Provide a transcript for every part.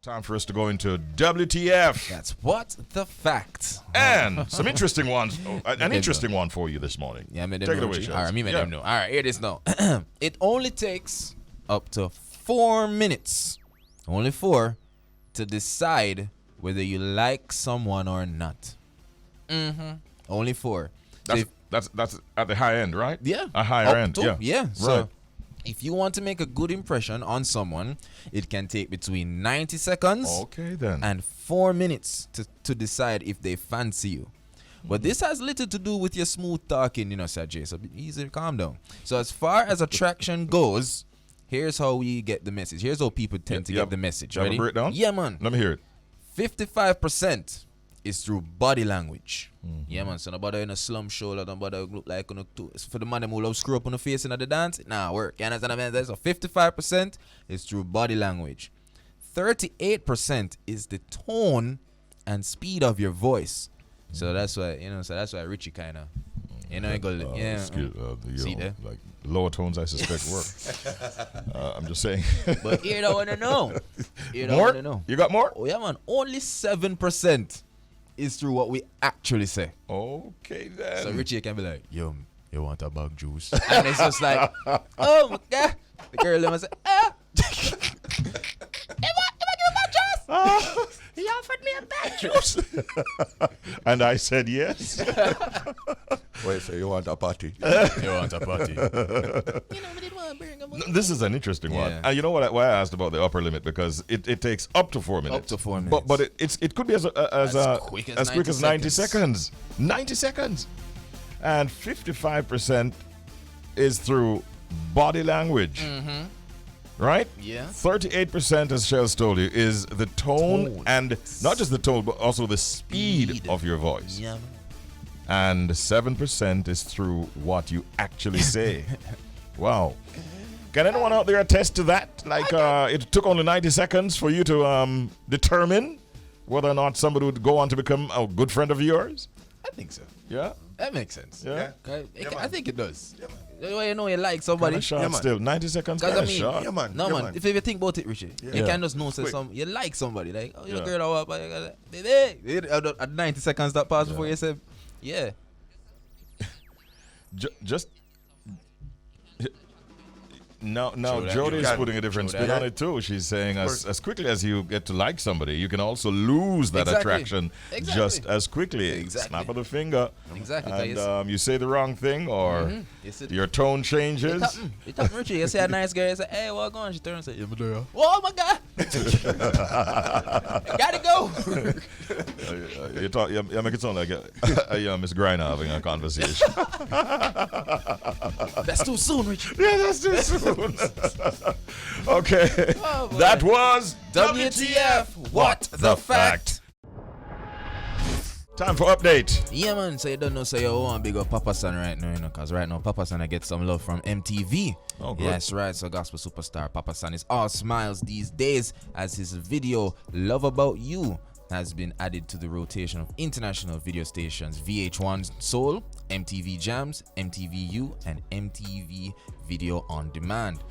Time for us to go into WTF. That's what the fact. And some interesting ones. An interesting one for you this morning. Yeah, me Take it away, Shelz. All right, me them know. All right, here it is now. It only takes up to 4 minutes, only 4, to decide whether you like someone or not. Only 4. That's at the high end, right? Yeah. A higher end. Yeah. So Right. if you want to make a good impression on someone, it can take between 90 seconds Okay, then. and 4 minutes to decide if they fancy you. But this has little to do with your smooth talking, Sir Jay. So be easy, calm down. So as far as attraction goes, here's how we get the message. Here's how people tend to get the message. You have a Ready? breakdown? Yeah, man. Let me hear it. 55% is through body language. Yeah, man. So nobody in a slum shoulder, nobody look like for the man who love screw up on the face in the dance. Nah, work. You understand what I mean? So 55% is through body language. 38% is the tone and speed of your voice. So that's why, that's why Richie kind of, see there? Like lower tones, I suspect work. I'm just saying. But here don't want to know. More? You got more? Oh, yeah, man. Only 7% is through what we actually say. Okay, then. So Richie can be like, yo, you want a bag juice? And it's just like, oh my God. The girl them say, he offered me a bag juice. And I said yes. Wait, so you want a party? You want a party? This is an interesting one. Yeah. And you know what? Why I asked about the upper limit, because it takes up to 4 minutes. Up to 4 minutes. But it could be as quick as 90 seconds. 90 seconds. And 55% is through body language. Right? Yeah. 38%, as Shelz told you, is the tone, and not just the tone, but also the speed of your voice. Yeah. And 7% is through what you actually say. Wow. Can anyone out there attest to that? Like, it took only 90 seconds for you to determine whether or not somebody would go on to become a good friend of yours? I think so. Yeah? That makes sense. Yeah. I think it does. The way you like somebody. Kinda short still. 90 seconds Because kind of short. Yeah, man. No, yeah, man. If you think about it, Richie, you can just know Quick. you like somebody. Like, oh, you're Yeah. a girl, baby. At 90 seconds that pass before you say, yeah. Just now True that, Jody's true. putting a different True spin that. on it too. She's saying as quickly as you get to like somebody, you can also lose that Exactly. attraction just as quickly. Exactly. Snap of the finger. Exactly. And you say the wrong thing, or Yes, your tone changes. It happened, Richie. You see a nice girl, you say, hey, what going on? She turns and say, yeah, my girl. Oh, my God. Gotta go. You make it sound like a Miss Griner having a conversation. That's too soon, Richie. Yeah, that's too soon. Okay. Oh, boy. That was WTF, what the fact? Time for update. Yeah, man. So you don't know, so you want big up Papa San right now, because right now Papa San I get some love from MTV. Oh, good. Yes, right. So gospel superstar Papa San is all smiles these days as his video "Love About You" has been added to the rotation of international video stations VH1 Soul, MTV Jams, MTVU, and MTV Video on Demand.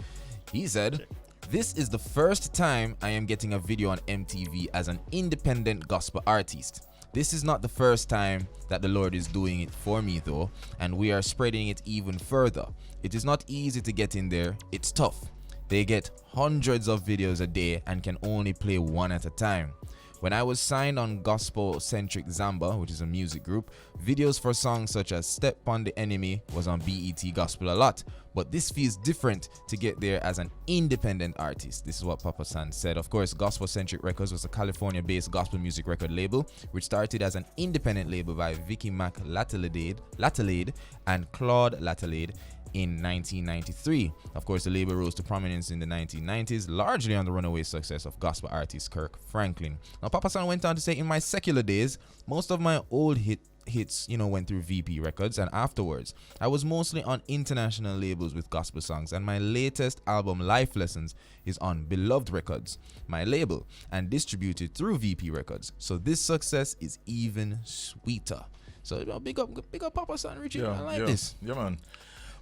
He said, "This is the first time I am getting a video on MTV as an independent gospel artist. This is not the first time that the Lord is doing it for me though, and we are spreading it even further. It is not easy to get in there, it's tough. They get hundreds of videos a day and can only play one at a time. When I was signed on Gospel Centric Zamba, which is a music group, videos for songs such as Step on the Enemy was on BET Gospel a lot. But this feels different to get there as an independent artist." This is what Papa San said. Of course, Gospel Centric Records was a California-based gospel music record label, which started as an independent label by Vicky Mac Latellade and Claude Latellade in 1993. Of course, the label rose to prominence in the 1990s, largely on the runaway success of gospel artist Kirk Franklin. Now, Papa San went on to say, "In my secular days, most of my old hits, went through VP Records, and afterwards, I was mostly on international labels with gospel songs, and my latest album, Life Lessons, is on Beloved Records, my label, and distributed through VP Records. So this success is even sweeter." So, big up Papa San, Richie. I like this. Yeah, man.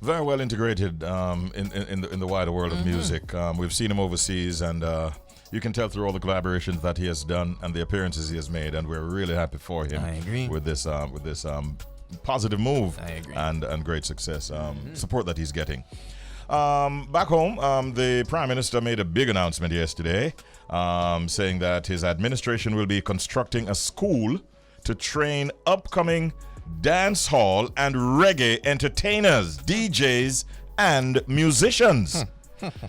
Very well integrated in the wider world of music. We've seen him overseas, and You can tell through all the collaborations that he has done and the appearances he has made, and we're really happy for him. I agree. With this positive move. I agree. And great success, support that he's getting. Back home, the Prime Minister made a big announcement yesterday, saying that his administration will be constructing a school to train upcoming dance hall and reggae entertainers, DJs, and musicians.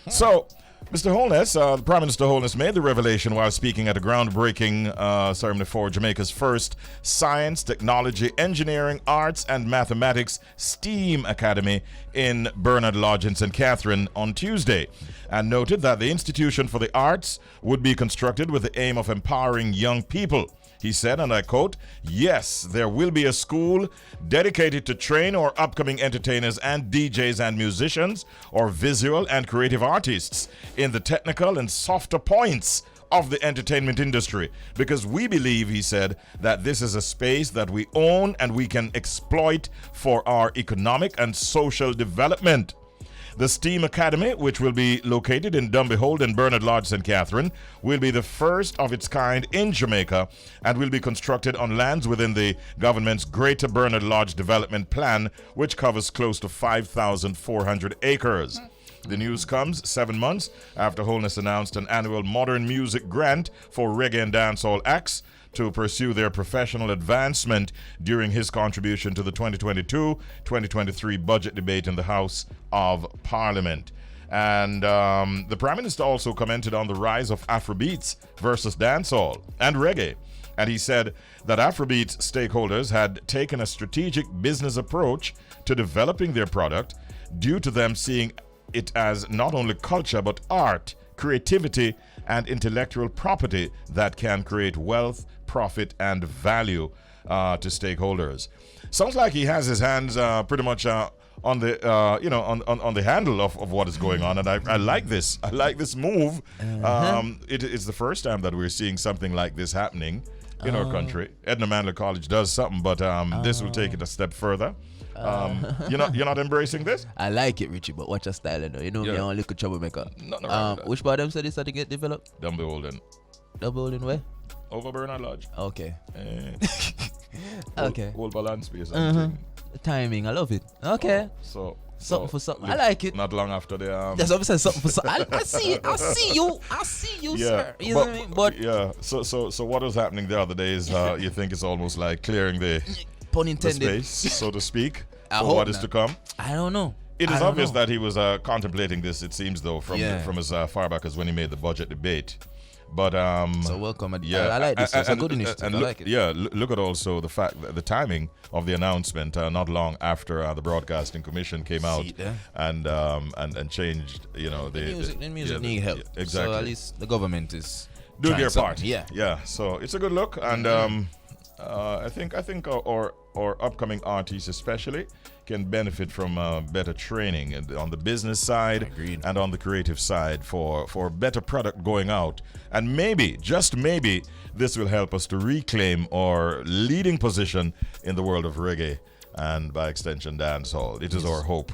So, Mr. Holness, the Prime Minister Holness made the revelation while speaking at a groundbreaking ceremony for Jamaica's first Science, Technology, Engineering, Arts, and Mathematics STEAM Academy in Bernard Lodge in St. Catherine on Tuesday, and noted that the Institution for the Arts would be constructed with the aim of empowering young people. He said, and I quote, "Yes, there will be a school dedicated to train our upcoming entertainers and DJs and musicians or visual and creative artists in the technical and softer points of the entertainment industry, because we believe," he said, "that this is a space that we own and we can exploit for our economic and social development." The STEAM Academy, which will be located in Dumbehold and Bernard Lodge, St. Catherine, will be the first of its kind in Jamaica and will be constructed on lands within the government's Greater Bernard Lodge Development Plan, which covers close to 5,400 acres. The news comes 7 months after Holness announced an annual modern music grant for reggae and dancehall acts to pursue their professional advancement during his contribution to the 2022-2023 budget debate in the House of Parliament. And the Prime Minister also commented on the rise of Afrobeats versus dancehall and reggae. And he said that Afrobeats stakeholders had taken a strategic business approach to developing their product due to them seeing it as not only culture but art, creativity, and intellectual property that can create wealth, profit, and value to stakeholders. Sounds like he has his hands pretty much on the on the handle of what is going on, and I like this. I like this move. It's the first time that we're seeing something like this happening in our country. Edna Manley College does something, but this will take it a step further. You're not embracing this? I like it, Richie, but watch your style, you know. Me, I'm a little troublemaker. Which part of them said this had to get developed? Dumbeholden. Dumbeholden where? Over Bernard Lodge. Okay. Okay. Whole balance space. Timing, I love it. Okay. So something for something. I like it. Not long after the That's what I'm saying. Something for something. I see it. I see you, yeah, sir. You know what I mean? But yeah. So what was happening the other day is you think it's almost like clearing the pun intended space, so to speak, I for hope what is not. to come. I don't know. It is obvious that he was contemplating this. It seems though from as far back as when he made the budget debate. But so welcome. I like this. It's a good initiative. And I look, like it. Yeah, look at also the fact that the timing of the announcement not long after the Broadcasting Commission came out and changed. The music need help. Exactly. So at least the government is do their part. Yeah. So it's a good look, and I think our upcoming artists especially can benefit from better training on the business side and on the creative side for better product going out. And maybe, just maybe, this will help us to reclaim our leading position in the world of reggae and by extension dancehall. It is our hope.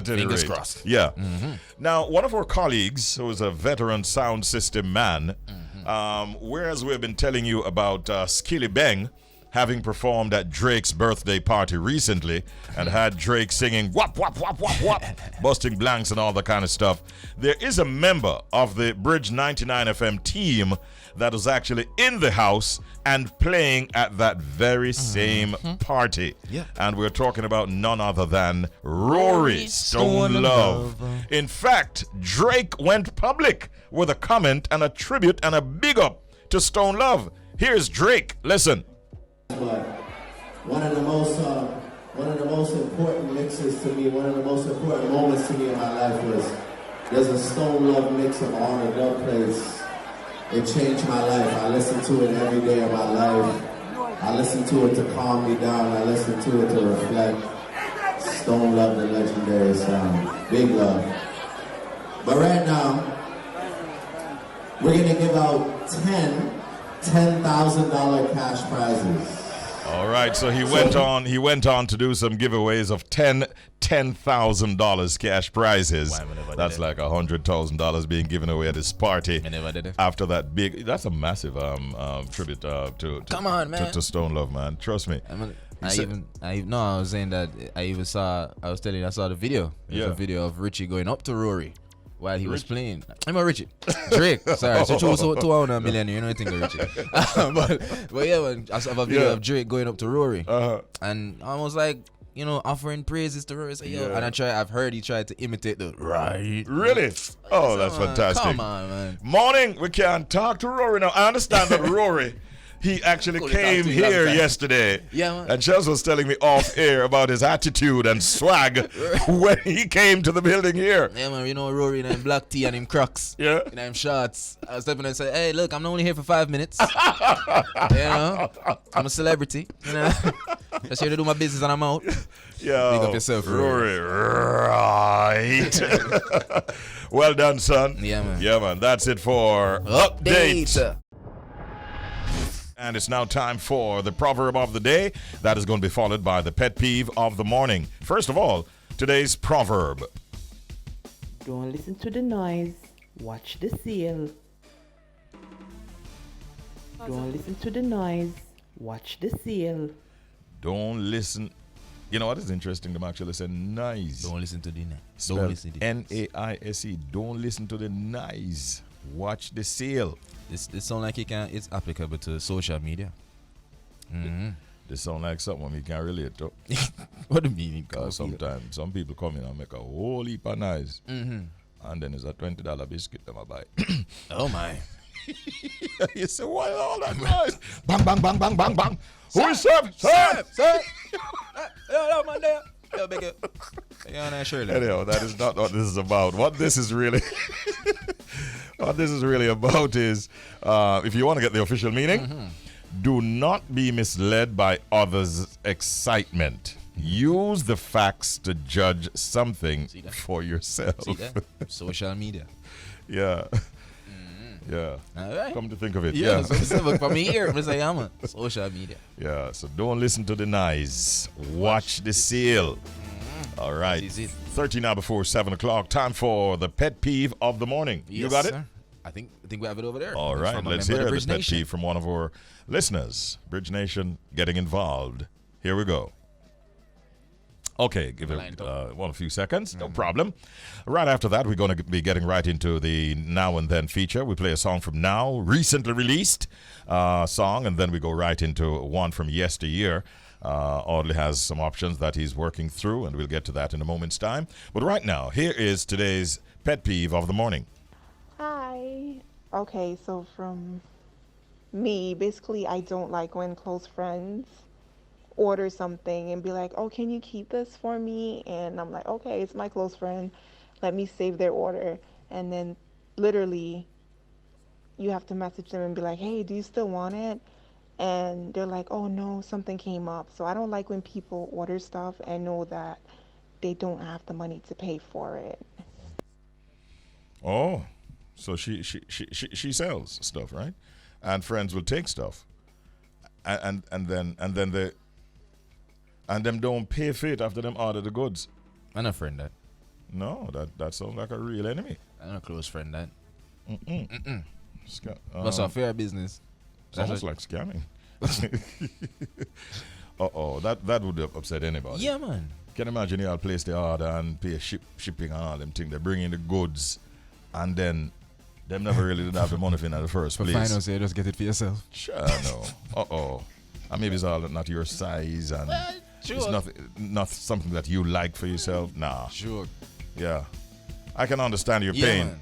Fingers crossed. Yeah. Now, one of our colleagues, who is a veteran sound system man, whereas we've been telling you about Skilly Bang having performed at Drake's birthday party recently and had Drake singing whop, whop, whop, whop, whop, busting blanks and all that kind of stuff, there is a member of the Bridge 99 FM team that was actually in the house and playing at that very same party. Yeah. And we're talking about none other than Rory Stone Love. In fact, Drake went public with a comment and a tribute and a big up to Stone Love. Here's Drake. Listen. But one of the most important mixes to me, one of the most important moments to me in my life was there's a Stone Love mix of all the dub plays. It changed my life. I listen to it every day of my life. I listen to it to calm me down. I listen to it to reflect. Stone Love, the legendary sound. Big love. But right now, we're gonna give out $10,000 cash prizes. All right, so he went on to do some giveaways of $10,000 cash prizes. Why, I never did That's it. like $100,000 being given away at this party. I never did it. After that big, that's a massive tribute to Come on, man. to Stone Love, man. Trust me. I was saying that I was telling you I saw the video. There's a video of Richie going up to Rory while he was playing. I'm a Richie. Drake. Sorry. So 200 million, you know anything of Richie. but yeah, man, I saw a video of Drake going up to Rory. And I was like, you know, offering praises to Rory. So, and I've heard he tried to imitate the right. Really? Oh, that's fantastic. Come on, man. Morning, we can't talk to Rory now. I understand that Rory, he actually Cool, came talk to you here long time. yesterday. Yeah, man. And Shelz was telling me off air about his attitude and swag when he came to the building here. Yeah, man, you know Rory in them black tee and him Crocs. Yeah. In them shorts. I was stepping and said, hey, look, I'm only here for 5 minutes. You know? I'm a celebrity. You know? Just here to do my business and I'm out. Yeah. Big up yourself, Rory. Right. Well done, son. Yeah, man. Yeah, man. That's it for Update. Update. And it's now time for the proverb of the day. That is going to be followed by the pet peeve of the morning. First of all, today's proverb. Don't listen to the noise. Watch the seal. Don't listen to the noise. Watch the seal. Don't listen. You know what is interesting? Them actually say nice. Don't listen to the Don't Spelled listen to N-A-I-S-E. Don't listen to the nice. Watch the seal. This sound like it's applicable to social media. Mm-hmm. This sound like something we can relate to. What do you mean? Because sometimes some people come in and make a whole heap of nice. Mm-hmm. And then it's a $20 biscuit them I buy. Oh, my. You say, why all that noise? Bang, bang, bang, bang, bang, bang. Who is serve? Serve! Yo, man, there. Yo, big up. Yeah, no, surely. Anyhow, that is not what this is about. What this is really about is, if you want to get the official meaning, do not be misled by others' excitement. Use the facts to judge something for yourself. See that? Social media. Yeah. Yeah. All right. Come to think of it. Yeah, Yeah. so for me here, I'm say, yeah, man. Social media. Yeah. So don't listen to the nice. Watch the seal. All right. That is it. 13 now before 7 o'clock. Time for the pet peeve of the morning. You Yes, got it? sir. I think we have it over there. All It's right. from a Let's member of hear the Bridge pet Nation. peeve from one of our listeners. Bridge Nation getting involved. Here we go. Okay, give it a few seconds. No problem. Right after that, we're going to be getting right into the Now and Then feature. We play a song from now, recently released song, and then we go right into one from yesteryear. Audley has some options that he's working through, and we'll get to that in a moment's time. But right now, here is today's pet peeve of the morning. Hi. Okay, so from me, basically, I don't like when close friends order something and be like, oh, can you keep this for me? And I'm like, okay, it's my close friend. Let me save their order. And then literally, you have to message them and be like, hey, do you still want it? And they're like, oh, no, something came up. So I don't like when people order stuff and know that they don't have the money to pay for it. Oh, so she sells stuff, right? And friends will take stuff, and them don't pay for it after them order the goods. I'm a friend that. No, that sounds like a real enemy. I'm a close friend that. That's a fair business. It's almost like scamming. That would upset anybody. Yeah, man. Can you imagine y'all place the order and pay shipping and all them things? They bring in the goods, and then them never really did have the money for it in the first For place. finance, you just get it for yourself. Sure, no. And maybe it's all not your size, and Sure. it's not something that you like for yourself. Nah. Sure. Yeah. I can understand your Yeah, pain. man.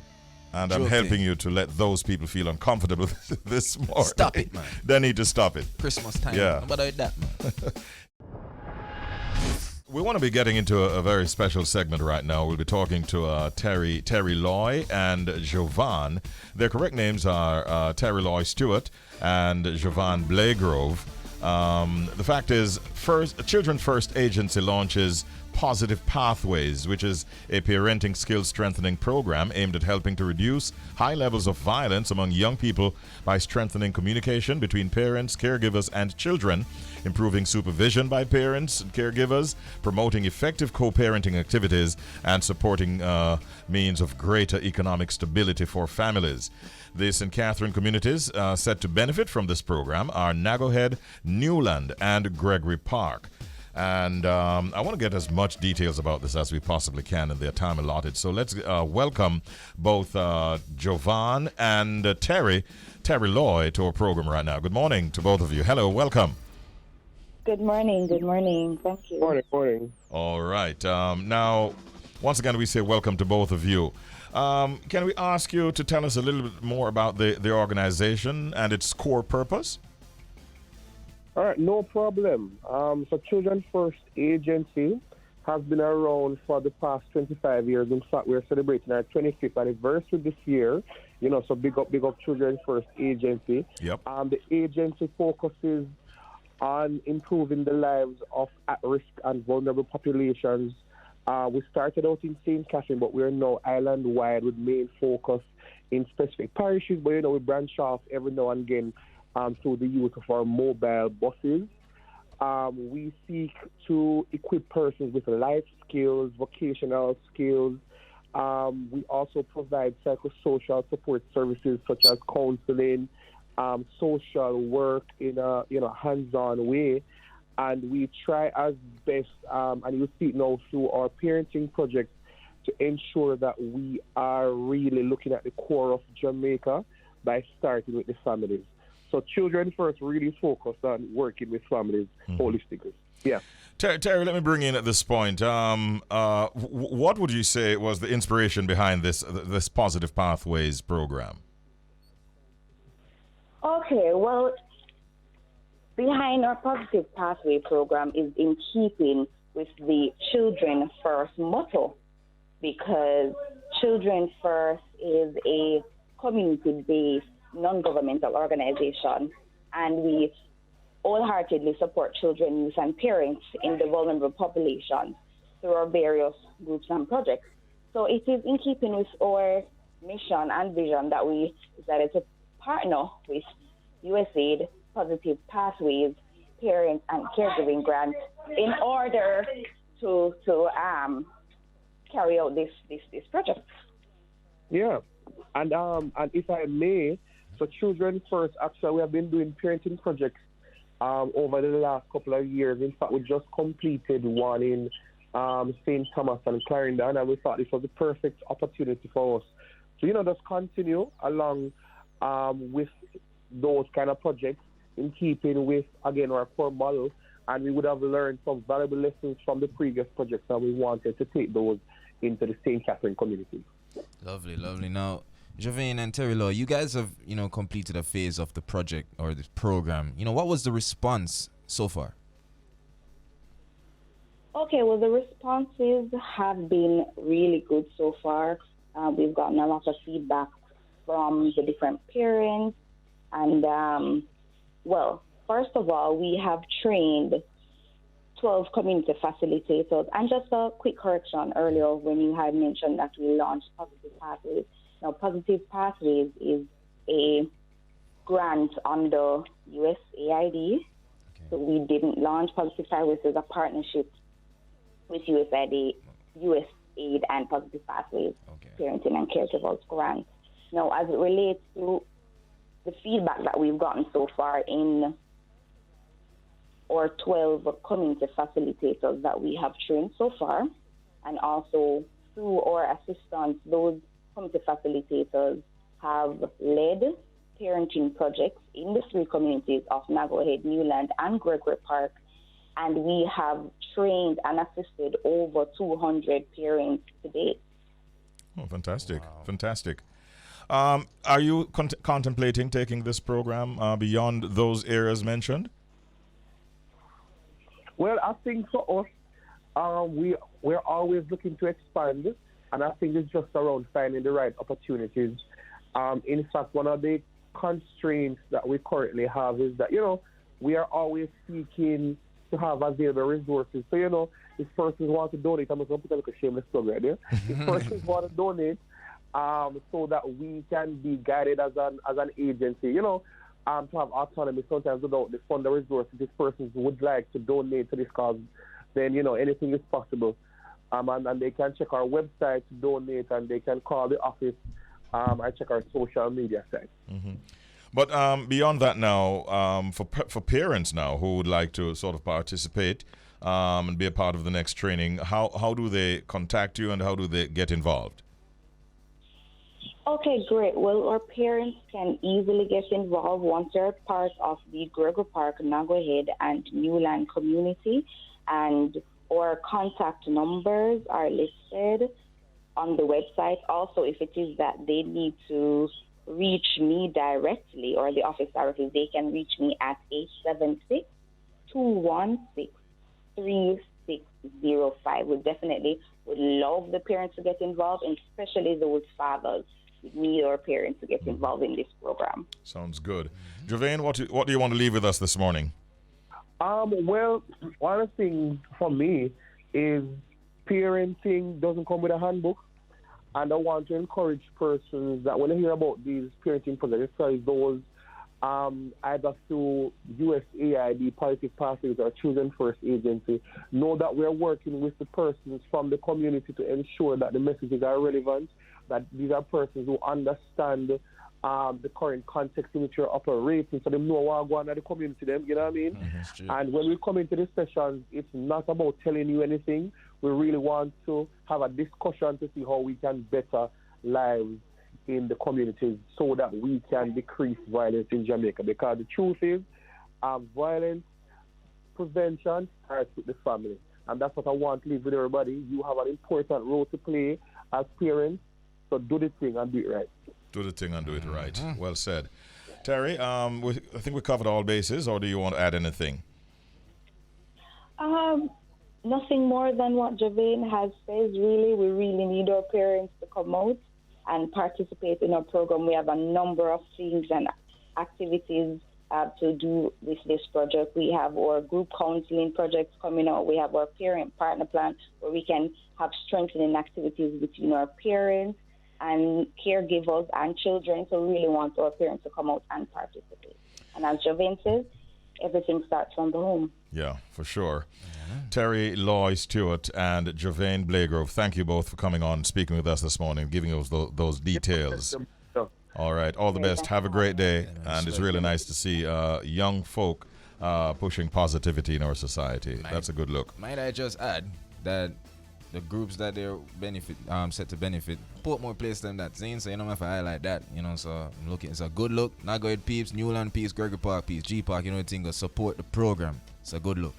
And I'm Sure helping thing. you to let those people feel uncomfortable this morning. Stop it, man. They need to stop it. Christmas time. Yeah. How about that, man? We want to be getting into a very special segment right now. We'll be talking to Terrie-Loye and Jovane. Their correct names are Terrie-Loye Stewart and Jovane Blagrove. The fact is, Children First Agency launches Positive Pathways, which is a parenting skill strengthening program aimed at helping to reduce high levels of violence among young people by strengthening communication between parents, caregivers, and children, improving supervision by parents and caregivers, promoting effective co-parenting activities, and supporting means of greater economic stability for families. The St. Catherine communities set to benefit from this program are Nagohead, Newland, and Gregory Park. And I want to get as much details about this as we possibly can in the time allotted. So let's welcome both Jovane and Terrie-Loye to our program right now. Good morning to both of you. Hello, welcome. Good morning. Thank you. Morning. All right. Now, once again, we say welcome to both of you. Can we ask you to tell us a little bit more about the organization and its core purpose? All right, no problem. So Children First Agency has been around for the past 25 years. In fact, we're celebrating our 25th anniversary this year. So big up Children First Agency. Yep. The agency focuses on improving the lives of at-risk and vulnerable populations. We started out in St. Catherine, but we're now island-wide with main focus in specific parishes. But, we branch off every now and again through the use of our mobile buses. We seek to equip persons with life skills, vocational skills. We also provide psychosocial support services such as counseling, social work in a hands-on way. And we try as best, and you see it now through our parenting projects, to ensure that we are really looking at the core of Jamaica by starting with the families. So Children First really focus on working with families holistically. Yeah. Terrie, let me bring you in at this point. What would you say was the inspiration behind this Positive Pathways program? Okay, well, behind our Positive Pathway program is in keeping with the Children First motto, because Children First is a community-based non-governmental organization, and we wholeheartedly support children, youth, and parents in the vulnerable population through our various groups and projects. So it is in keeping with our mission and vision that we decided to partner with USAID, Positive Pathways, Parent and Caregiving Grant in order to carry out this project. Yeah, and if I may, so Children First, actually, we have been doing parenting projects over the last couple of years. In fact, we just completed one in St. Thomas and Clarendon, and we thought this was the perfect opportunity for us to, just continue along with those kind of projects in keeping with, again, our core model. And we would have learned some valuable lessons from the previous projects, and we wanted to take those into the St. Catherine community. Lovely. Now, Jovane and Terrie-Loye, you guys have, completed a phase of the project or the program. What was the response so far? Okay, well, the responses have been really good so far. We've gotten a lot of feedback from the different parents. And, first of all, we have trained 12 community facilitators. And just a quick correction earlier when you had mentioned that we launched Positive Pathways. Now, Positive Pathways is a grant under USAID. Okay. So we didn't launch Positive Pathways as a partnership with USAID and Positive Pathways, Parenting and Caregivers Grant. Now, as it relates to the feedback that we've gotten so far in our 12 community facilitators that we have trained so far, and also through our assistance, those community facilitators have led parenting projects in the 3 communities of Nagohead, Newland, and Gregory Park, and we have trained and assisted over 200 parents to date. Oh, fantastic. Wow. Fantastic. Are you contemplating taking this program beyond those areas mentioned? Well, I think for us, we're always looking to expand, and I think it's just around finding the right opportunities. In fact, one of the constraints that we currently have is that, we are always seeking to have available resources. So, if persons want to donate, I'm going to put a little shameless plug right there. If persons want to donate, so that we can be guided as an agency, to have autonomy sometimes without the fund or resources. If persons would like to donate to this cause, then, anything is possible. And they can check our website to donate, and they can call the office. I check our social media site. Mm-hmm. But beyond that now, for parents now who would like to sort of participate and be a part of the next training, how do they contact you and how do they get involved? Okay, great. Well, our parents can easily get involved once they're part of the Gregory Park, Nagohead, and Newland community. And our contact numbers are listed on the website. Also, if it is that they need to reach me directly or the office directly, they can reach me at 876-216-3605. We definitely would love the parents to get involved, and especially those fathers who need our parents to get involved in this program. Sounds good. Jovane, what do you want to leave with us this morning? Well, one of the things for me is parenting doesn't come with a handbook. And I want to encourage persons that when they hear about these parenting projects, especially those either through USAID, Positive Pathways, or Children First Agency, know that we're working with the persons from the community to ensure that the messages are relevant, that these are persons who understand the current context in which you're operating, so they know what going on in the community, them, you know what I mean? Mm-hmm. And when we come into this session, it's not about telling you anything. We really want to have a discussion to see how we can better lives in the communities so that we can decrease violence in Jamaica. Because the truth is, violence prevention starts with the family. And that's what I want to leave with everybody. You have an important role to play as parents, so do the thing and do it right. Do the thing and do it right. Well said. Terry, I think we covered all bases, or do you want to add anything? Nothing more than what Jovane has said, really. We really need our parents to come out and participate in our program. We have a number of things and activities to do with this project. We have our group counseling projects coming out. We have our parent partner plan where we can have strengthening activities between our parents and caregivers and children. So we really want our parents to come out and participate. And as Jovane says, everything starts from the home. Yeah, for sure. Terrie-Loye Stewart and Jovane Blagrove, thank you both for coming on and speaking with us this morning, giving us those details. All right, all the best. Have a great day. And it's really nice to see young folk pushing positivity in our society. That's a good look. Might I just add that the groups that they're set to benefit, Portmore place them that scene, so you know if I highlight that, so I'm looking, it's a good look. Nagohead peeps, Newland peeps, Gregory Park peeps, G Park, support the program. It's a good look.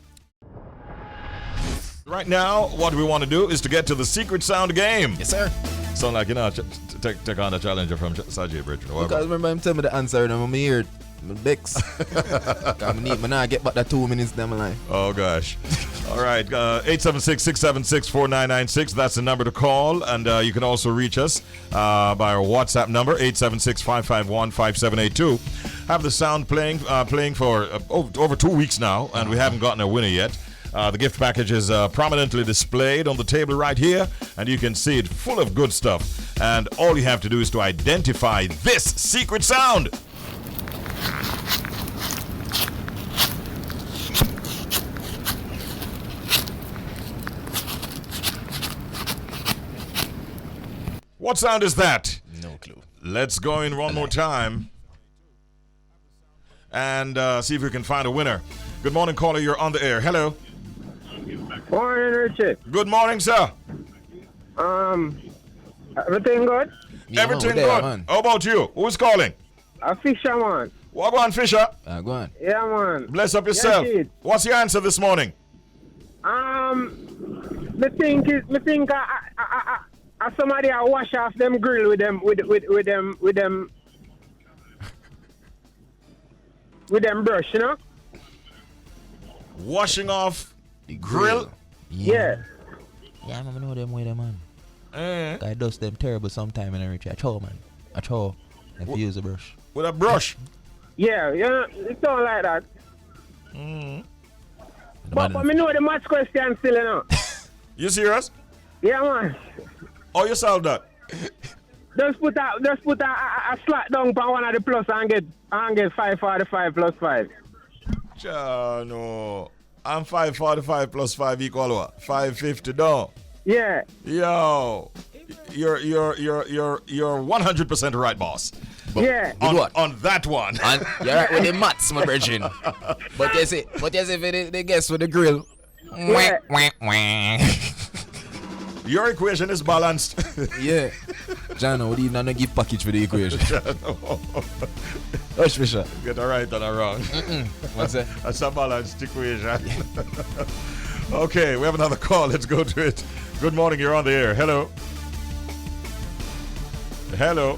Right now, what we want to do is to get to the secret sound game. Yes, sir. Sound like, take on the challenger from Sajid Bridge. Because remember him telling me the answer and I'm here. Bex. I need get back that 2 minutes down my life. Oh gosh. All right. 876-676-4996. That's the number to call. And you can also reach us by our WhatsApp number, 876-551-5782. Have the sound playing for over 2 weeks now, and we haven't gotten a winner yet. The gift package is prominently displayed on the table right here, and you can see it full of good stuff. And all you have to do is to identify this secret sound. What sound is that? No clue. Let's go in one more time and see if we can find a winner. Good morning, caller. You're on the air. Hello. Morning, Richie. Good morning, sir. Everything good? Yeah, everything good. Man. How about you? Who's calling? A fisherman. What on, Fisher? Go on. Yeah, man. Bless up yourself. Yes, what's your answer this morning? Me think somebody I wash off them grill with them brush, Washing off grill? Yeah. Yeah, I know them way, man. I dust them terrible sometime in a rich. I throw, man. If you use a brush. With a brush? Yeah, it's all like that. But me know the match question still, You serious? Yeah, man. Oh, you solved that? Just put a slot down for one of the plus and get 545 plus 5. No. I'm 545 plus 5 equal what? 550 no. Yeah. Yo. You're 100% right, boss. Yeah. On that one. And you're right with the maths, my virgin. But you see if they guess with the grill. Yeah. Your equation is balanced. Yeah. Jano, would even not give package for the equation. Hush, Fisher. Get a right and a wrong. What's that? That's a balanced equation. Okay, we have another call. Let's go to it. Good morning. You're on the air. Hello. Hello.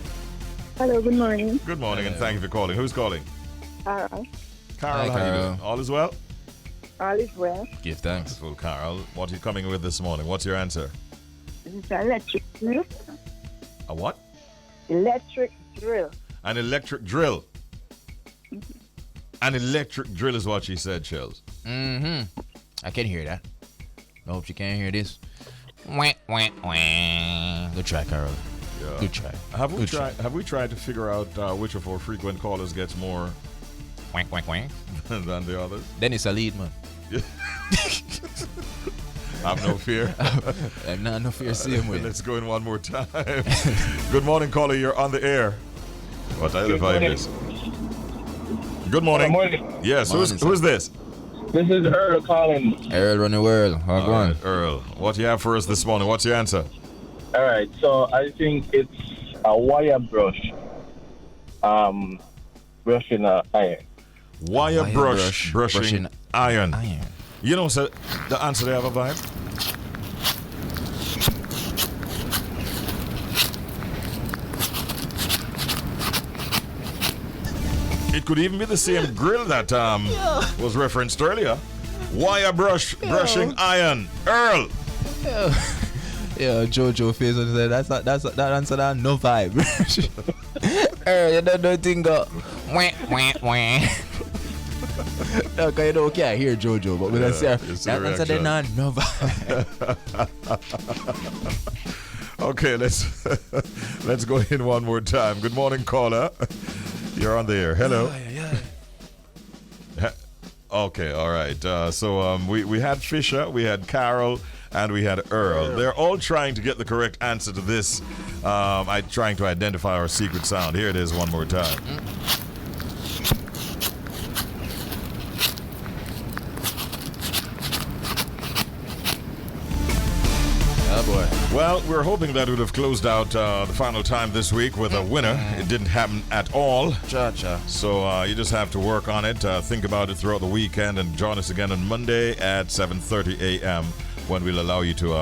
Hello, good morning. Good morning, and thank you for calling. Who's calling? Carol. Carol, how you doing? All is well? All is well. Give thanks. Well, Carol, what are you coming with this morning? What's your answer? This is an electric drill. A what? Electric drill. An electric drill. An electric drill is what she said, Shelz. Mm-hmm. I can hear that. I hope you can't hear this. Wah, wah, wah. Good try, Carol. Yeah. Good try. Have we tried to figure out which of our frequent callers gets more Wank, wank, wank. than the others? Then it's a lead, man. Have no fear. I'm not no fear same way. Let's go in one more time. Good morning, caller. You're on the air. What I vibe is. Good morning. Good morning. Yes, who's this? This is Earl calling. Earl run the world. How All going? right, Earl, what do you have for us this morning? What's your answer? All right, so I think it's a wire brush. Brushing iron. Wire brush brushing iron. You know, sir, the answer they have a vibe? It could even be the same grill that was referenced earlier. Wire brushing iron. Earl. Yeah, Jojo face on said that answer that no vibe. You don't know thing go. Wah, wah, wah. No, cause you know, can't hear Jojo, but when I say that answer then no vibe. Okay, let's go in one more time. Good morning, caller. You're on the air. Hello. Okay, all right. So we had Fisher, we had Carol, and we had Earl. They're all trying to get the correct answer to this. Trying to identify our secret sound. Here it is one more time. Oh boy. Well, we're hoping that would have closed out the final time this week with a winner. It didn't happen at all. Cha-cha. So you just have to work on it, think about it throughout the weekend, and join us again on Monday at 7:30 a.m. when we'll allow you to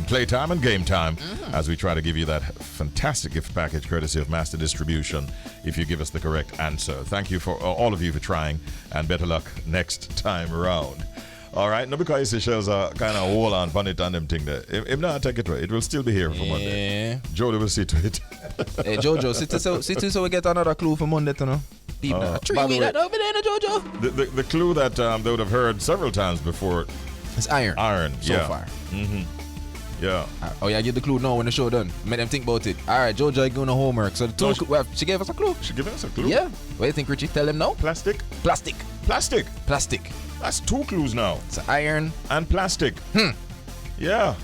playtime and game time as we try to give you that fantastic gift package courtesy of Master Distribution if you give us the correct answer. Thank you for all of you for trying, and better luck next time around. All right, no, because you see Shelz kind of hold on it and them thing there. If not, take it away. It will still be here for Monday. Jody will see to it. Hey, Jojo, sit so we get another clue for Monday, you know. By the way, Jojo. the clue that they would have heard several times before. It's iron. Iron, so yeah. far. Mm-hmm. Yeah. Oh, yeah, give the clue now when the show done. Make them think about it. All right, Jojo, I doing the homework. So she gave us a clue. She gave us a clue? Yeah. What do you think, Richie? Tell them now. Plastic. Plastic. That's two clues now. It's iron. And plastic. Yeah.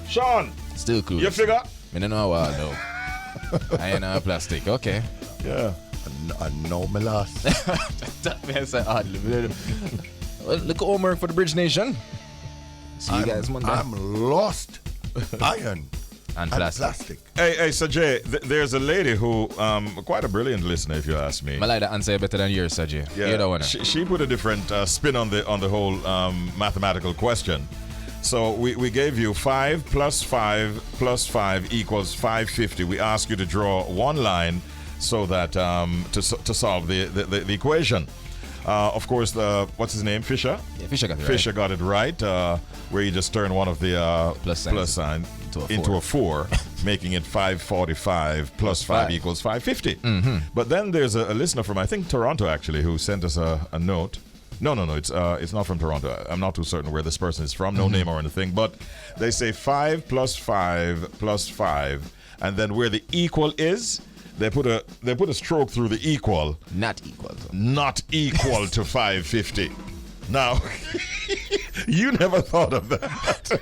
Sean. Still clues. You figure? I don't know what though. Iron and plastic. Okay. Yeah. I know my loss. That man said oddly. Well, look at homework for the Bridge Nation. See you guys Monday. I'm lost. Iron and plastic. Hey, Sajay, there's a lady who, quite a brilliant listener, if you ask me. I like the answer better than yours, Sajay. Yeah, she put a different spin on the whole mathematical question. So we gave you 5 plus 5 plus 5 equals 550. We ask you to draw one line so that to solve the equation. Of course, what's his name? Fisher? Yeah, Fisher got it right. Fisher got it right, where you just turn one of the plus sign into a 4, making it 545 plus 5 equals 550. But then there's a listener from, I think, Toronto, actually, who sent us a note. No. It's not from Toronto. I'm not too certain where this person is from. No name or anything. But they say 5 plus 5 plus 5, and then where the equal is, they put a stroke through the equal. Not equal. Not equal to 550. Now, you never thought of that,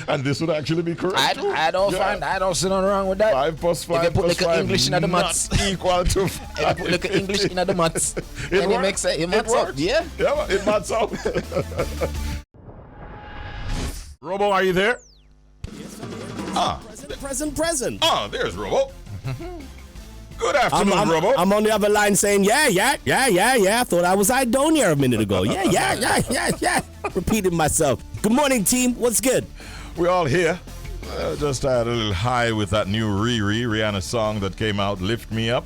and this would actually be correct. I don't see nothing wrong with that. 5 plus 5 if you put plus like 5 English in the maths, not equal to 5. If you put like English in the maths, it makes sense. It maths up. Yeah, it maths up. Robo, are you there? Present. Ah, there's Robo. Good afternoon, Robo. I'm on the other line saying, yeah. I thought I was Idonia a minute ago. Yeah. Repeating myself. Good morning, team. What's good? We're all here. Just had a little high with that new Rihanna song that came out, Lift Me Up.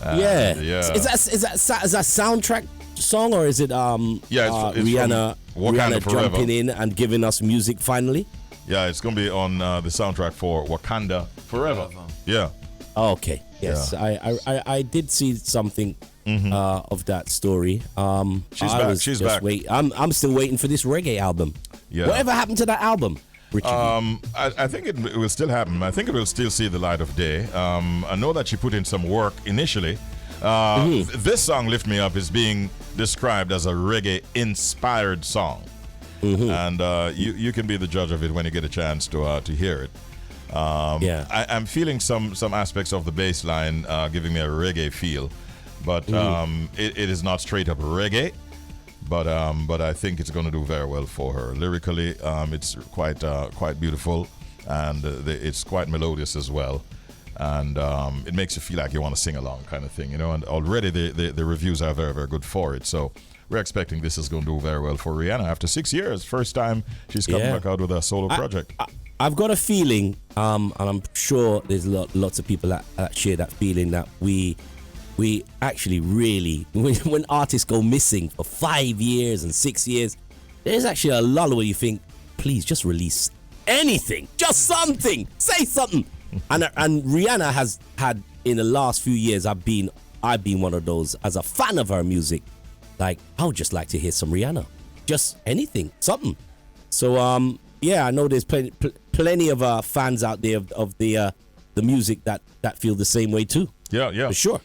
Yeah. Is that soundtrack song, or is it it's Rihanna Wakanda Forever. jumping in and giving us music finally? Yeah, it's going to be on the soundtrack for Wakanda Forever. Yeah. Oh, okay. Yes, Yeah. I did see something of that story. She's back. I'm still waiting for this reggae album. Yeah. Whatever happened to that album, Richie? I think it will still happen. I think it will still see the light of day. I know that she put in some work initially. This song, Lift Me Up, is being described as a reggae-inspired song. And you can be the judge of it when you get a chance to hear it. I'm feeling some aspects of the bass line giving me a reggae feel, but it is not straight up reggae. But I think it's going to do very well for her. Lyrically, it's quite beautiful, and it's quite melodious as well. And it makes you feel like you want to sing along, kind of thing, you know. And already the reviews are very, very good for it. So we're expecting this is going to do very well for Rihanna after 6 years. First time she's coming back out with a solo project. I've got a feeling, and I'm sure there's lots of people that share that feeling, that we actually really, when artists go missing for 5 years and 6 years, there's actually a lull where you think, please just release anything, just something, say something. And Rihanna has had, in the last few years, I've been one of those, as a fan of her music, like, I would just like to hear some Rihanna, just anything, something. So I know there's plenty of fans out there of the music that feel the same way too. Yeah, for sure.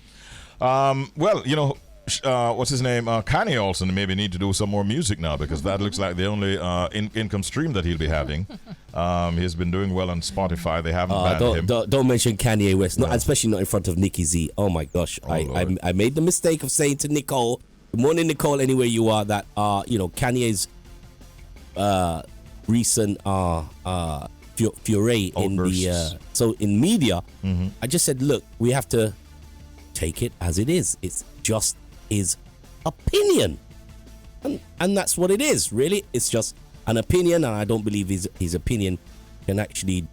Well, you know, what's his name? Kanye also maybe need to do some more music now, because that looks like the only income stream that he'll be having. He's been doing well on Spotify. They haven't banned him. Don't mention Kanye West, especially not in front of Nicki Z. Oh my gosh, I made the mistake of saying to Nicole, good morning, Nicole, anywhere you are, that Kanye's recent foray in the in media. I just said, look, we have to take it as it is. It's just his opinion, and that's what it is, really. It's just an opinion, and I don't believe his opinion can actually,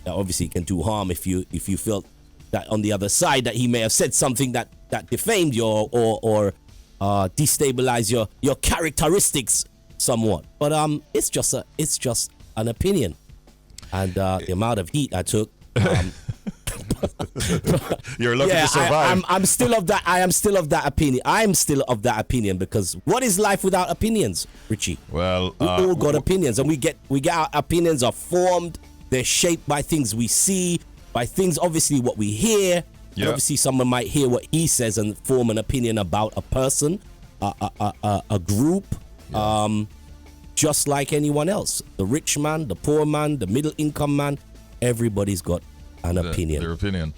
obviously it can do harm if you felt that on the other side that he may have said something that defamed you or destabilize your characteristics somewhat. But it's just an opinion, and the amount of heat I took. You're lucky to survive. I am still of that opinion. I'm still of that opinion, because what is life without opinions, Richie? Well, we all got opinions, and we get our opinions are formed. They're shaped by things we see, by things obviously what we hear. And obviously, someone might hear what he says and form an opinion about a person, a group. Just like anyone else, the rich man, the poor man, the middle income man, everybody's got an opinion. Their opinion.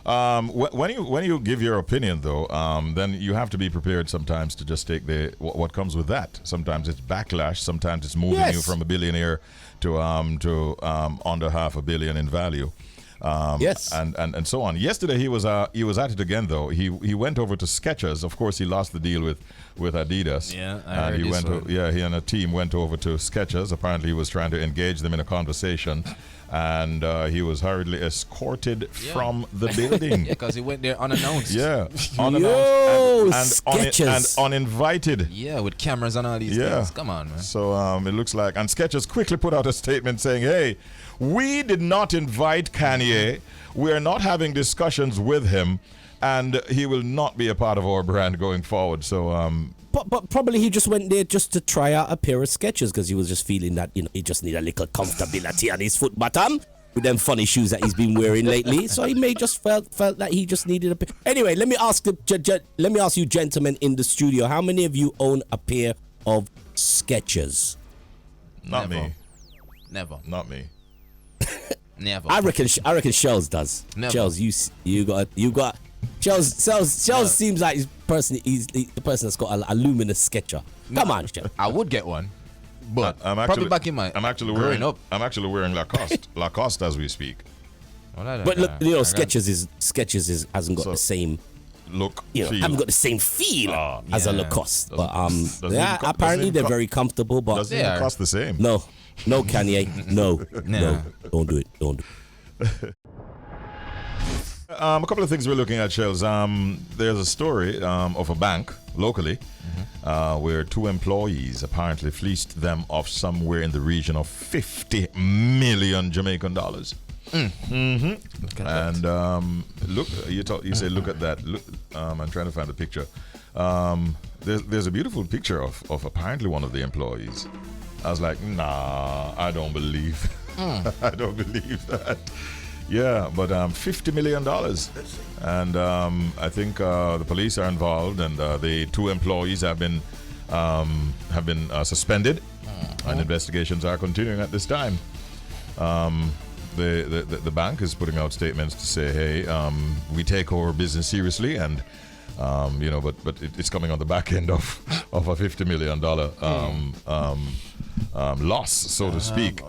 When you give your opinion, though, then you have to be prepared sometimes to just take what comes with that. Sometimes it's backlash. Sometimes it's moving you from a billionaire to under $500 million in value. And so on. Yesterday he was at it again, though. He went over to Skechers. Of course, he lost the deal with Adidas. Yeah, I heard this one. He and a team went over to Skechers. Apparently, he was trying to engage them in a conversation, and he was hurriedly escorted from the building. Yeah, because he went there unannounced. Yeah, unannounced and uninvited. Yeah, with cameras and all these things. Come on, man. So it looks like, and Skechers quickly put out a statement saying, "Hey, we did not invite Kanye. We are not having discussions with him. and he will not be a part of our brand going forward. So But probably he just went there just to try out a pair of Skechers because he was just feeling that, you know, he just need a little comfortability on his foot bottom with them funny shoes that he's been wearing lately. So he may just felt that he just needed a pair. Anyway, let me ask you gentlemen in the studio, how many of you own a pair of Skechers? Not Never. me. Never. Not me. Never. I reckon Shelz does. Never. Shelz, you got Shelz seems like he's the person that's got a luminous Sketcher. Come on, Shelz. I would get one, but I'm probably back in my I'm actually growing wearing up. I'm actually wearing Lacoste as we speak. But look, you know, Skechers hasn't got the same look. You know, feel. haven't got the same feel as a Lacoste. But apparently they're very comfortable. But doesn't even cost the same. No, Kanye, no, don't do it. A couple of things we're looking at, Shelz. There's a story of a bank locally where 2 employees apparently fleeced them of somewhere in the region of 50 million Jamaican dollars. And look, you say, look at that. Look, I'm trying to find the picture. There's a beautiful picture of apparently one of the employees. I was like, nah, I don't believe. I don't believe that. Yeah, but $50 million, and I think the police are involved, and the 2 employees have been suspended, and investigations are continuing at this time. The bank is putting out statements to say, hey, we take our business seriously, and you know, but it's coming on the back end of a $50 million loss, so to speak.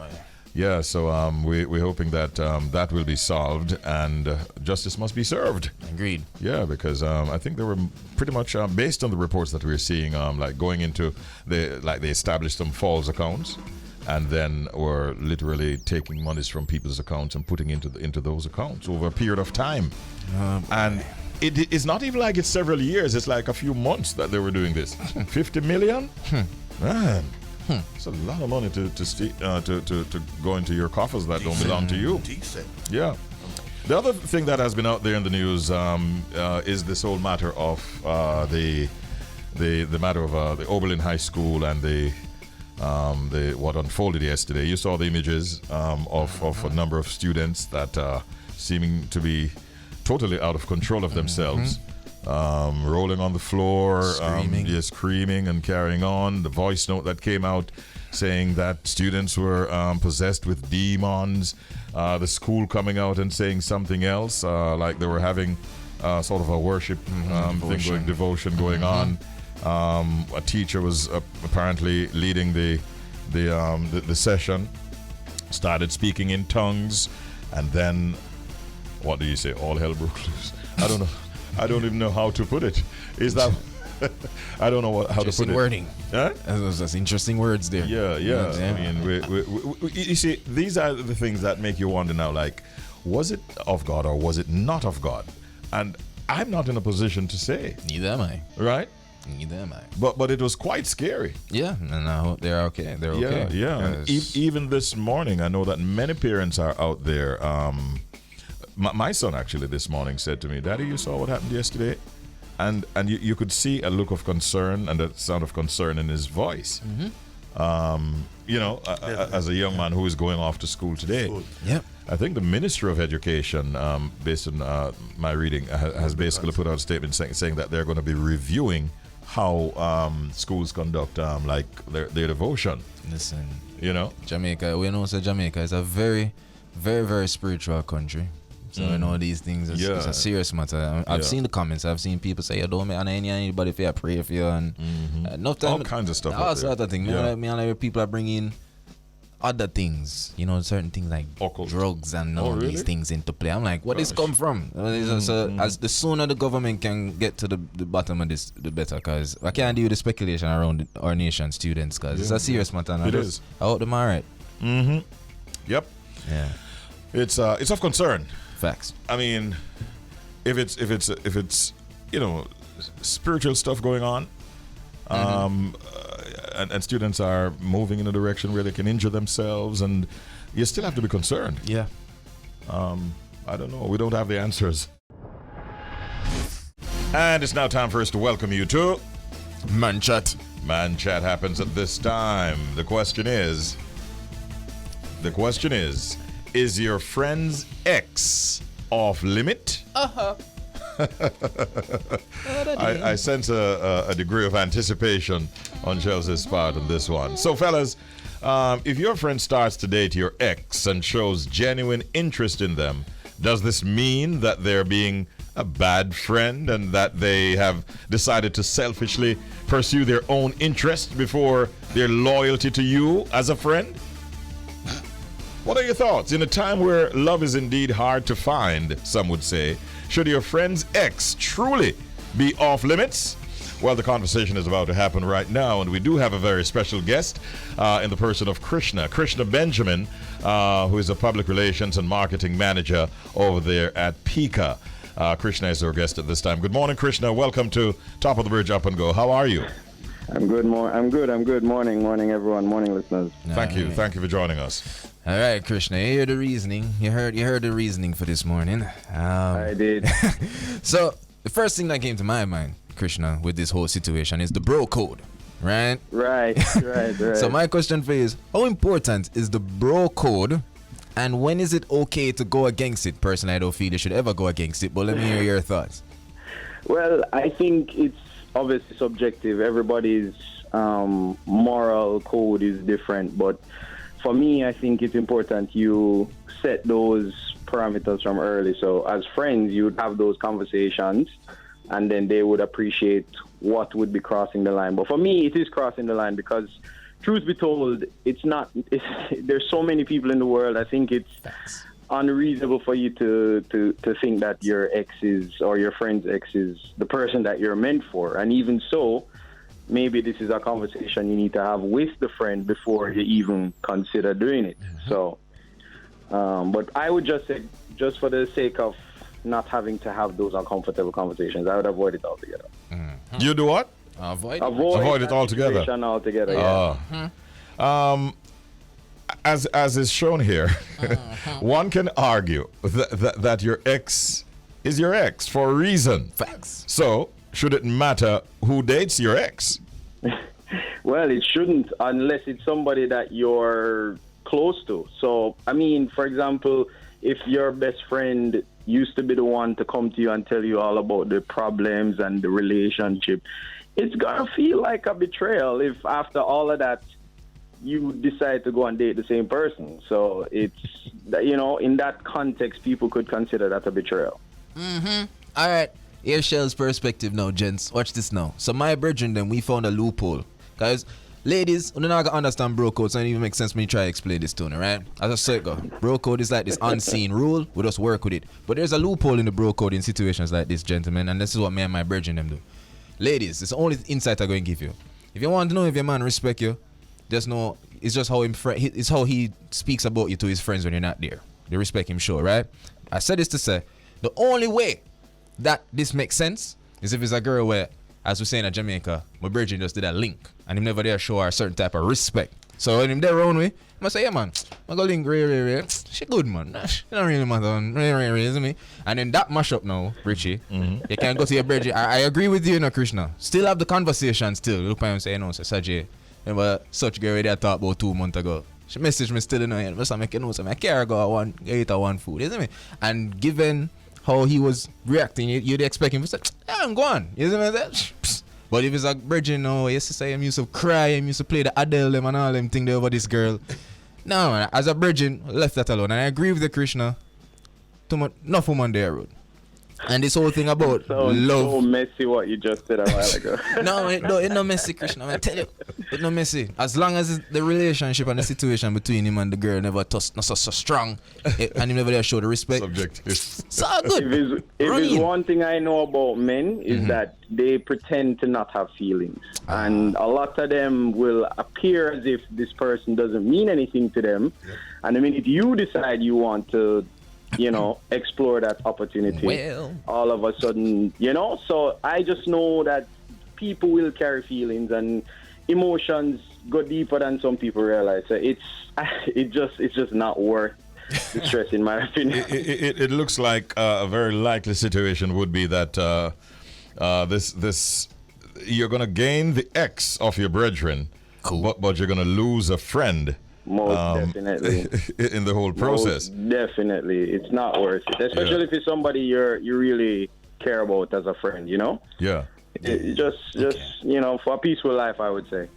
Yeah, so we're hoping that that will be solved and justice must be served. Agreed. Yeah, because I think they were pretty much based on the reports that we're seeing, like going into they established some false accounts, and then were literally taking monies from people's accounts and putting into those accounts over a period of time. And it's not even like it's several years; it's like a few months that they were doing this. 50 million, man. It's a lot of money to go into your coffers that don't belong to you. Decent. Yeah. The other thing that has been out there in the news is this whole matter of the matter of the Oberlin High School and the what unfolded yesterday. You saw the images of a number of students that seeming to be totally out of control of themselves. Rolling on the floor, screaming and carrying on. The voice note that came out saying that students were possessed with demons. The school coming out and saying something else, like they were having sort of a worship devotion going on. A teacher was apparently leading the session, started speaking in tongues, and then what do you say? All hell broke loose. I don't know. I don't even know how to put it. Is that? I don't know how to put it. Wording. Huh? That's interesting words there. Yeah. I mean, you see, these are the things that make you wonder now. Like, was it of God or was it not of God? And I'm not in a position to say. Neither am I. Right? Neither am I. But it was quite scary. Yeah, and I hope they're okay. They're okay. Yeah. And even this morning, I know that many parents are out there. My son actually this morning said to me, "Daddy, you saw what happened yesterday?" And you could see a look of concern and a sound of concern in his voice. You know, as a young man who is going off to school today. Yep. I think the Ministry of Education, based on my reading, has basically put out a statement saying that they're going to be reviewing how schools conduct like their devotion. Listen, you know, Jamaica. We know that Jamaica is a very, very, very spiritual country. So I know these things. It's a serious matter. I've seen the comments. I've seen people say, "Don't make anybody if I pray for you," and all kinds of stuff. All sort of things. Yeah. People are bringing other things. You know, certain things like drugs and all these things into play. I'm like, where this come from? So as the sooner the government can get to the bottom of this, the better. Because I can't deal with the speculation around our nation students. Because it's a serious matter. And I hope them all right. Yep. Yeah. It's of concern. Facts. I mean, if it's you know, spiritual stuff going on, and students are moving in a direction where they can injure themselves, and you still have to be concerned. Yeah. I don't know. We don't have the answers. And it's now time for us to welcome you to Manchat. Manchat happens at this time. The question is, is your friend's ex off limit? Uh-huh. I sense a degree of anticipation on Shelz's part on this one. So, fellas, if your friend starts to date your ex and shows genuine interest in them, does this mean that they're being a bad friend and that they have decided to selfishly pursue their own interest before their loyalty to you as a friend? What are your thoughts? In a time where love is indeed hard to find, some would say, should your friend's ex truly be off limits? Well, the conversation is about to happen right now, and we do have a very special guest in the person of Krishna Benjamin, who is a public relations and marketing manager over there at Pika. Krishna is our guest at this time. Good morning, Krishna. Welcome to Top of the Bridge Up and Go. How are you? I'm good. I'm good. Morning, everyone. Morning, listeners. Thank you for joining us. All right, Krishna, you heard the reasoning. You heard the reasoning for this morning. I did. So the first thing that came to my mind, Krishna, with this whole situation is the bro code, right? Right. So my question for you is, how important is the bro code, and when is it okay to go against it? Personally, I don't feel you should ever go against it, but let me hear your thoughts. Well, I think it's obviously subjective. Everybody's moral code is different, but for me, I think it's important you set those parameters from early. So as friends, you would have those conversations, and then they would appreciate what would be crossing the line. But for me, it is crossing the line because, truth be told, there's so many people in the world. I think it's unreasonable for you to think that your ex is, or your friend's ex is, the person that you're meant for. And even so, maybe this is a conversation you need to have with the friend before you even consider doing it. Mm-hmm. So, but I would just say, just for the sake of not having to have those uncomfortable conversations, I would avoid it altogether. Mm-hmm. You do what? Avoid it altogether. Yeah. As is shown here, one can argue that your ex is your ex for a reason. Facts. So, should it matter who dates your ex? Well, it shouldn't, unless it's somebody that you're close to. So, I mean, for example, if your best friend used to be the one to come to you and tell you all about the problems and the relationship, it's gonna feel like a betrayal if after all of that you decide to go and date the same person. So it's, in that context, people could consider that a betrayal. Mm-hmm. All right. Here's Shelz's perspective now, gents. Watch this now. So my brethren, then, we found a loophole. Guys, ladies, you're not going to understand bro code, so it even makes sense when you try to explain this to me, right? As I said, bro code is like this unseen rule. We just work with it. But there's a loophole in the bro code in situations like this, gentlemen, and this is what me and my brethren them do. Ladies, it's the only insight I'm going to give you. If you want to know if your man respect you, just know it's just how it's how he speaks about you to his friends when you're not there. They respect him, sure, right? I said this to say, the only way that this makes sense is if it's a girl where, as we say in Jamaica, my virgin just did a link and him never there show her a certain type of respect. So when him there around me, I say, yeah man, I go link she good man. She don't really matter, isn't me? And then that mash up now, Richie, you can go to your virgin. I agree with you, Krishna. Still have the conversation still. Look at him say, Sajay, remember such girl that I talked about 2 months ago. She messaged me still in her hand. But I can't go eat one food, isn't me? And given how he was reacting, you'd expect him to say, yeah, I'm going. You know what I'm saying? But if it's a virgin, yes, to say, I'm used to cry, I'm used to play the Adele them and all them thing over this girl. No, man, as a virgin, left that alone. And I agree with the Krishna. Too much, enough woman there, road. And this whole thing about love. So messy what you just said a while ago. No, it's not messy, Krishna. I tell you, it's not messy. As long as the relationship and the situation between him and the girl never not so strong, and he never there show the respect. Subjective. So good. If it's one thing I know about men is that they pretend to not have feelings, and a lot of them will appear as if this person doesn't mean anything to them, and the minute you decide you want to, explore that opportunity, all of a sudden, so I just know that people will carry feelings and emotions go deeper than some people realize. So it's just not worth the stress, in my opinion. It looks like a very likely situation would be that this you're gonna gain the ex of your brethren, but you're gonna lose a friend. Most definitely. In the whole process. Most definitely, it's not worth it, especially if it's somebody you really care about as a friend. You know. Yeah. Just for a peaceful life, I would say.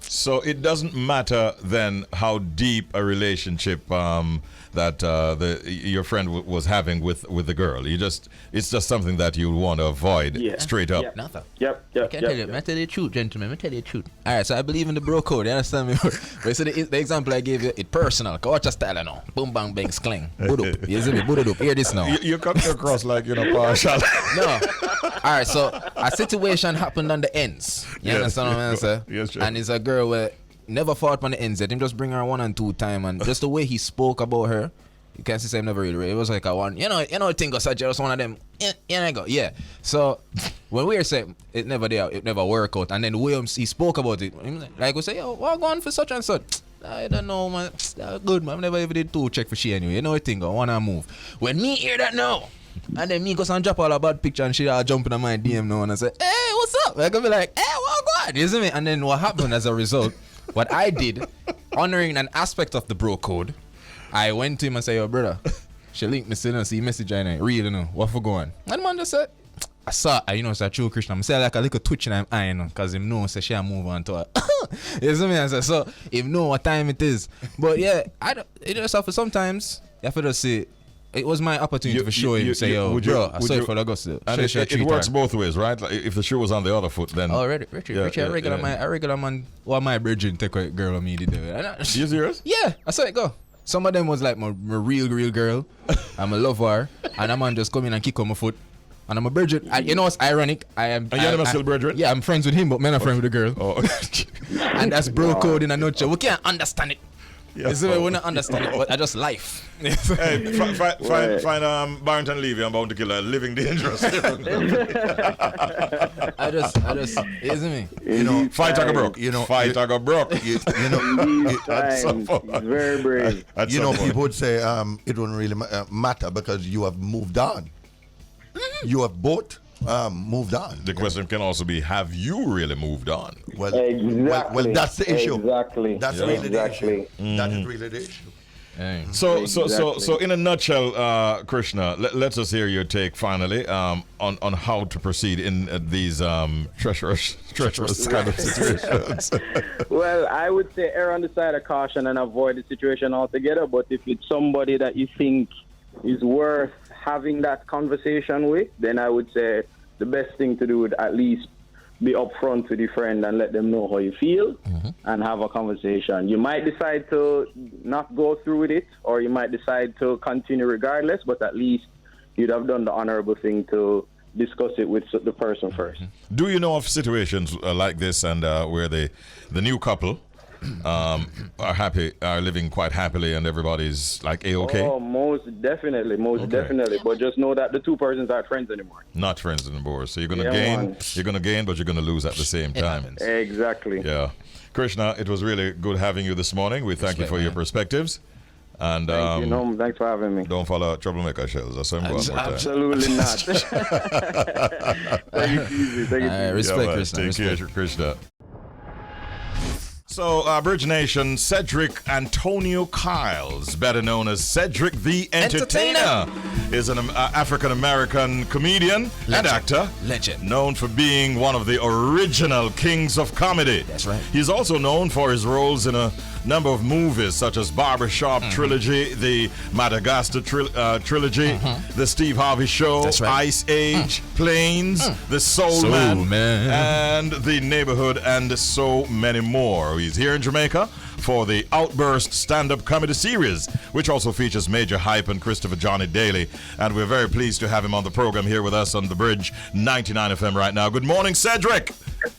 So it doesn't matter then how deep a relationship that your friend was having with the girl. It's just something that you want to avoid straight up. Yep. Nothing. Yep. I can tell you. I tell you the truth, gentlemen. I tell you the truth. All right, so I believe in the bro code. You understand me? But so the example I gave you, it's personal. Watch your style now. Boom, bang, bang, skling. Boot up. You see me? Boot it up. Hear this now. You come across like partial. No. All right, so a situation happened on the ends. You understand what I'm saying? Yes, sure. And it's a girl where never fought on the ends. Let him just bring her 1 and 2 time, and just the way he spoke about her, you can't say never really. It was like a one, thing was just one of them. Yeah. So when we were saying it never work out, and then Williams he spoke about it. Like we say, yo, what going for such and such? I don't know, man. Good, man. I never even did 2 check for she anyway. You know what thing? I wanna move. When me hear that now. And then me goes and drop all a bad picture and shit, I'll jump in my DM now and I say, hey, what's up? I gonna be like, hey, what going? You see me? And then what happened as a result, what I did, honoring an aspect of the bro code, I went to him and said, yo, brother, she linked me still and see message and I read, what for going? And the man just said, I saw, it's a true Krishna. I say like a little twitch in my eye, because him know, say she move on to her. You see me? I said, so, him know what time it is. But yeah, it just have to sometimes, you have to just say, it was my opportunity for showing you, say, yo, bro, I saw it for Augusta. It works both ways, right? Like if the shoe was on the other foot, then... Oh, Richie, I regular man, my bridging take a girl on me to do it. You serious? Yeah, I saw it go. Some of them was like my real girl. I'm a lover, and a man just come in and kick on my foot. And I'm a virgin. You know what's ironic? And you're still virgin? Yeah, I'm friends with him, but men are friends with the girl. Oh. And that's bro code in a nutshell. We can't understand it. Yeah. We don't understand it, but I just life. Hey, find Barrington Levy. I'm about to kill a living dangerous. I just, isn't me? Fight or go broke. Fight or go broke. Very brave. People would say it wouldn't really matter because you have moved on. You have both moved on. The question can also be, have you really moved on? Well, exactly. Well, that's the issue. Exactly. That's really the issue. That is really the issue. So in a nutshell, Krishna, let us hear your take finally on how to proceed in these treacherous kind of situations. Well, I would say err on the side of caution and avoid the situation altogether. But if it's somebody that you think is worth having that conversation with, then I would say the best thing to do would at least be upfront with your friend and let them know how you feel and have a conversation. You might decide to not go through with it, or you might decide to continue regardless, but at least you'd have done the honorable thing to discuss it with the person first. Do you know of situations like this and where the new couple are living quite happily and everybody's like A-okay? Oh, most definitely. But just know that the two persons aren't friends anymore. Not friends anymore. So you're gonna gain, but you're gonna lose at the same time. Exactly. Yeah. Krishna, it was really good having you this morning. We thank you for your perspectives. And thank you. Thanks for having me. Don't follow Troublemaker Shelz. That's what I'm going Absolutely not. Take it easy. Respect, Krishna. Take care, Krishna. So, Bridge Nation, Cedric Antonio Kyles, better known as Cedric the Entertainer, is an African-American comedian and actor. Legend. Known for being one of the original kings of comedy. That's right. He's also known for his roles in a number of movies such as Barbershop Trilogy, the Madagascar Trilogy, the Steve Harvey Show, That's right. Ice Age, Planes, The Soul Man, and The Neighborhood, and so many more. He's here in Jamaica for the OutBurst Stand-Up Comedy Series, which also features Major Hype and Christopher Johnny Daly. And we're very pleased to have him on the program here with us on the Bridge 99 FM right now. Good morning, Cedric.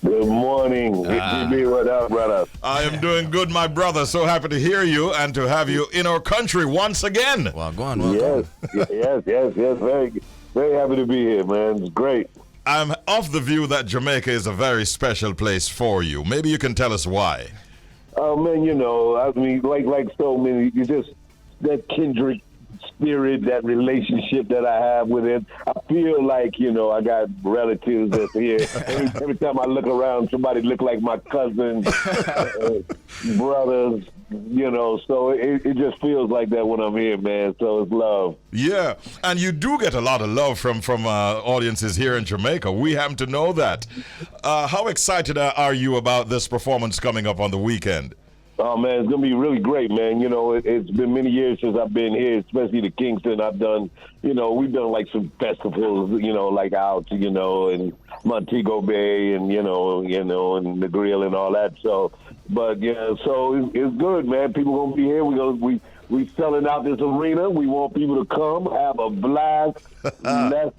Good morning. Richie B, what up, brother? I am doing good, my brother. So happy to hear you and to have you in our country once again. Well, go on. Welcome. Yes. Very, very happy to be here, man. It's great. I'm of the view that Jamaica is a very special place for you. Maybe you can tell us why. Oh, man, like so many, you just, that kindred spirit, that relationship that I have with him. I feel like, I got relatives that's here. Every time I look around, somebody look like my cousins, brothers, so it just feels like that when I'm here, man. So it's love. Yeah, and you do get a lot of love from audiences here in Jamaica. We happen to know that. How excited are you about this performance coming up on the weekend? Oh, man, it's going to be really great, man. It's been many years since I've been here, especially to Kingston. I've done, we've done like some festivals, like out, in Montego Bay and, and the Grill and all that. So, but, yeah, so it's good, man. People going to be here. We selling out this arena. We want people to come, have a blast. That's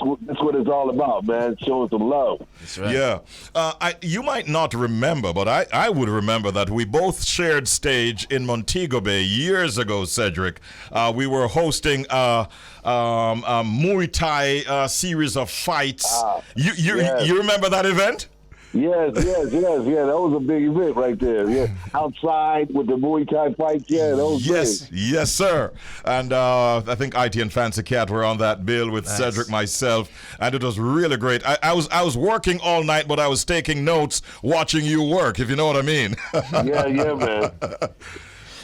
what it's all about, man. Showing some love. That's right. Yeah. You might not remember, but I would remember that we both shared stage in Montego Bay years ago, Cedric. We were hosting a Muay Thai series of fights. You remember that event? Yes. That was a big event right there. Yeah, outside with the Muay Thai fights. Yeah, that was big. Yes, sir. And I think IT and Fancy Cat were on that bill with Cedric, myself, and it was really great. I was working all night, but I was taking notes, watching you work. If you know what I mean. yeah, man.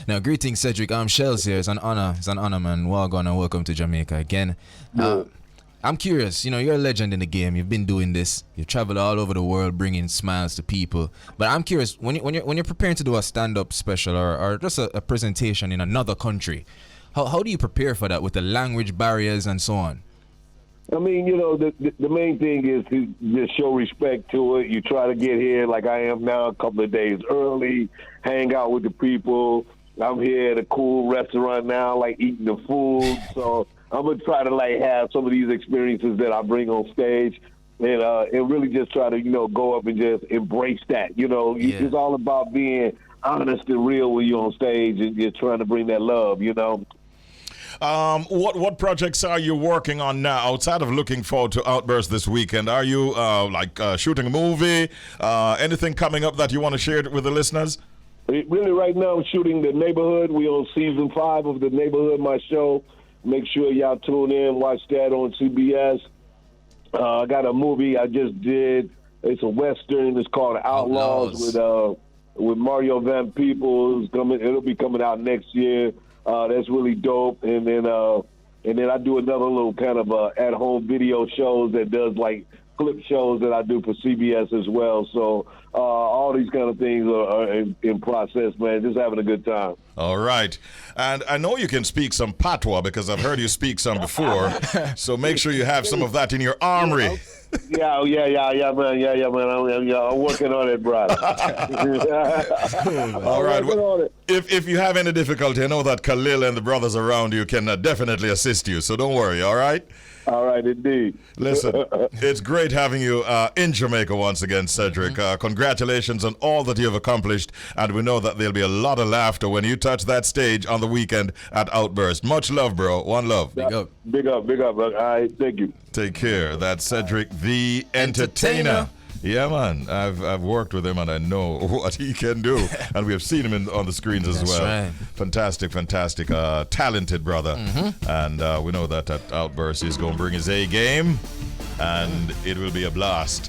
Now, greetings, Cedric. I'm Shelz here. It's an honor, man. Welcome and welcome to Jamaica again. I'm curious, you're a legend in the game. You've been doing this. You've traveled all over the world bringing smiles to people. But I'm curious, when you're preparing to do a stand-up special or just a presentation in another country, how do you prepare for that with the language barriers and so on? I mean, the main thing is to just show respect to it. You try to get here like I am now, a couple of days early, hang out with the people. I'm here at a cool restaurant now, like eating the food. So I'm going to try to have some of these experiences that I bring on stage and really just try to, go up and just embrace that. It's all about being honest and real when you're on stage and you're trying to bring that love, What projects are you working on now outside of looking forward to OutBurst this weekend? Are you shooting a movie? Anything coming up that you want to share with the listeners? Really, right now, I'm shooting The Neighborhood. We're on season 5 of The Neighborhood, my show. Make sure y'all tune in, watch that on CBS. I got a movie I just did. It's a Western. It's called Outlaws with Mario Van Peebles. It'll be coming out next year. That's really dope. And then I do another little kind of at-home video shows that does like clip shows that I do for CBS as well. So all these kind of things are in process, man. Just having a good time. All right. And I know you can speak some patois because I've heard you speak some before. So make sure you have some of that in your armory. Yeah, man. I'm working on it, brother. All right. Well, if you have any difficulty, I know that Khalil and the brothers around you can definitely assist you. So don't worry, all right? All right, indeed. Listen, it's great having you in Jamaica once again, Cedric. Congratulations on all that you've accomplished, and we know that there'll be a lot of laughter when you touch that stage on the weekend at OutBurst. Much love, bro. One love. Big up. Big up. All right, thank you. Take care. That's Cedric the Entertainer. Yeah, man. I've worked with him and I know what he can do. And we have seen him on the screens as well. Right. Fantastic. Talented brother. And we know that at OutBurst he's going to bring his A game. And it will be a blast.